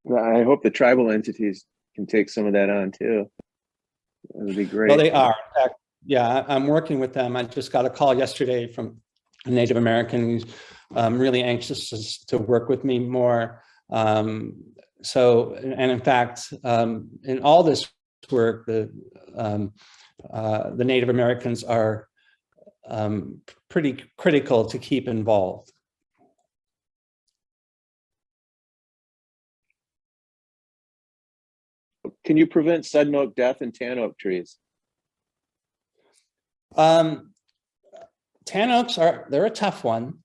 Well, I hope the tribal entities can take some of that on too. That would be great. Well, they are. In fact, yeah, I'm working with them. I just got a call yesterday from a Native American who's really anxious to work with me more. So, and in fact, in all this work, the Native Americans are pretty critical to keep involved. Can you prevent sudden oak death in tan oak trees? Tan oaks they're a tough one.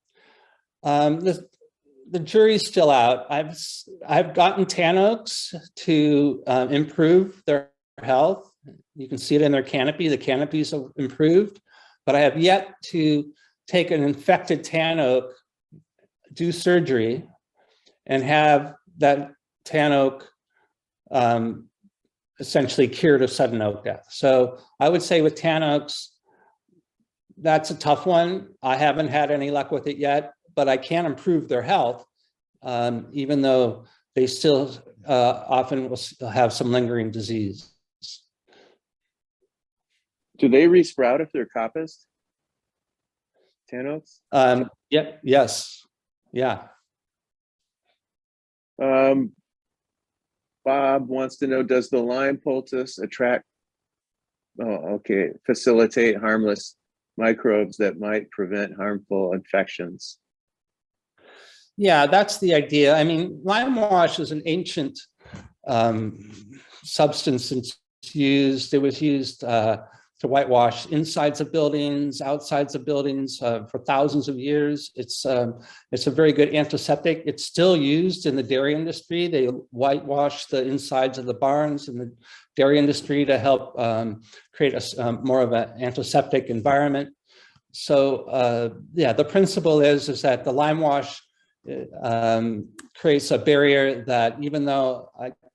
The jury's still out. I've gotten tan oaks to improve their health. You can see it in their canopy. The canopies have improved, but I have yet to take an infected tan oak, do surgery, and have that tan oak essentially cured of sudden oak death. So I would say with tan oaks, that's a tough one. I haven't had any luck with it yet, but I can improve their health, even though they still often will have some lingering disease. Do they resprout if they're coppiced? Tan oaks? Yep. Yes. Yeah. Bob wants to know, does the lime poultice facilitate harmless microbes that might prevent harmful infections? Yeah, that's the idea. I mean, limewash is an ancient substance. It was used to whitewash insides of buildings, outsides of buildings for thousands of years. It's a very good antiseptic. It's still used in the dairy industry. They whitewash the insides of the barns in the dairy industry to help create more of an antiseptic environment. So yeah, the principle is that the limewash creates a barrier that, even though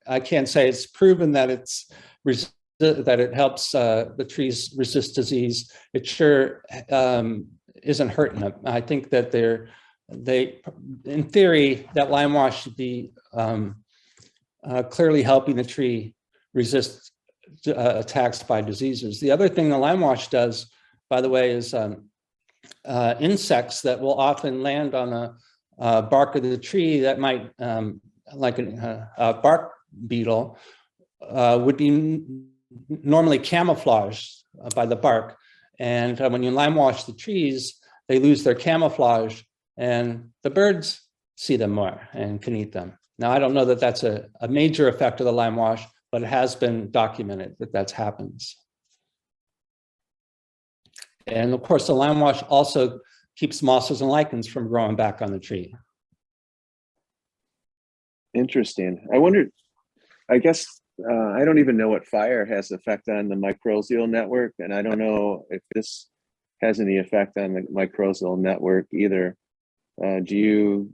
I can't say it's proven that that it helps the trees resist disease, it sure isn't hurting them. I think that in theory, that limewash should be clearly helping the tree resist attacks by diseases. The other thing the limewash does, by the way, is insects that will often land on the bark of the tree that might, like a bark beetle, would be normally camouflaged by the bark. And when you limewash the trees, they lose their camouflage and the birds see them more and can eat them. Now, I don't know that that's a major effect of the limewash, but it has been documented that happens. And of course, the limewash also keeps mosses and lichens from growing back on the tree. Interesting. I wonder, I guess, I don't even know what fire has effect on the mycorrhizal network, and I don't know if this has any effect on the mycorrhizal network either. Do you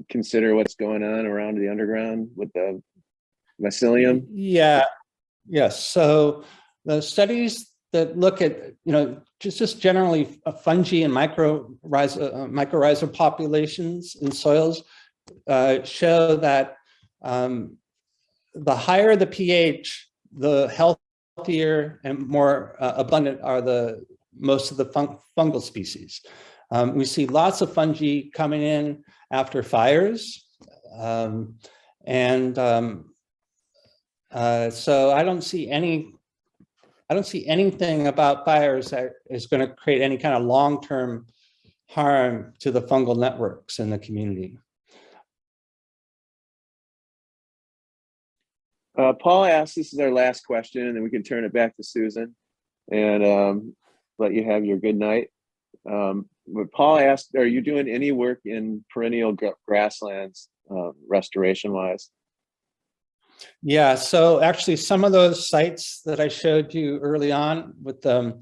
consider what's going on around the underground with the mycelium? Yeah, yes. So the studies that look at, just generally fungi and mycorrhizal populations in soils show that the higher the pH, the healthier and more abundant are most of the fungal species. We see lots of fungi coming in after fires. So I don't see anything about fires that is going to create any kind of long-term harm to the fungal networks in the community. Paul asked, this is our last question, and then we can turn it back to Susan and let you have your good night. But Paul asked, are you doing any work in perennial grasslands restoration-wise? Yeah, so actually some of those sites that I showed you early on with the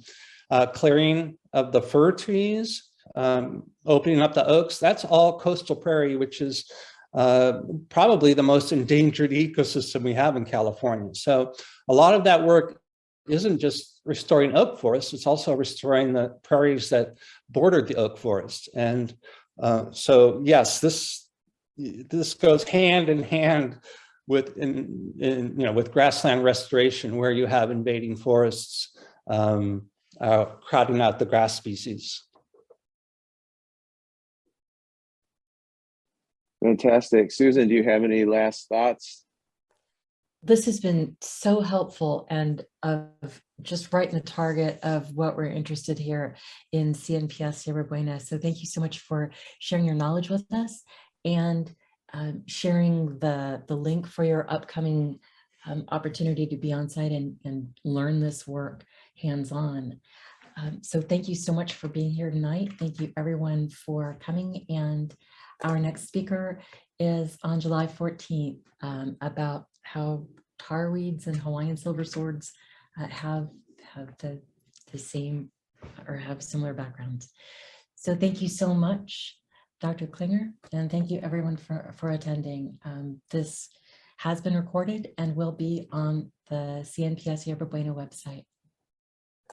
clearing of the fir trees, opening up the oaks, that's all coastal prairie, which is probably the most endangered ecosystem we have in California. So a lot of that work isn't just restoring oak forests, it's also restoring the prairies that bordered the oak forest. And so yes, this goes hand in hand with with grassland restoration, where you have invading forests crowding out the grass species. Fantastic. Susan, do you have any last thoughts? This has been so helpful and of just right in the target of what we're interested here in CNPS Sierra Buena. So thank you so much for sharing your knowledge with us and sharing the link for your upcoming opportunity to be on site and learn this work hands-on. So thank you so much for being here tonight. Thank you everyone for coming. And our next speaker is on July 14th about how tar weeds and Hawaiian silver swords have the same or have similar backgrounds. So thank you so much, Dr. Klinger, and thank you everyone for attending. This has been recorded and will be on the CNPS Yerba Buena website.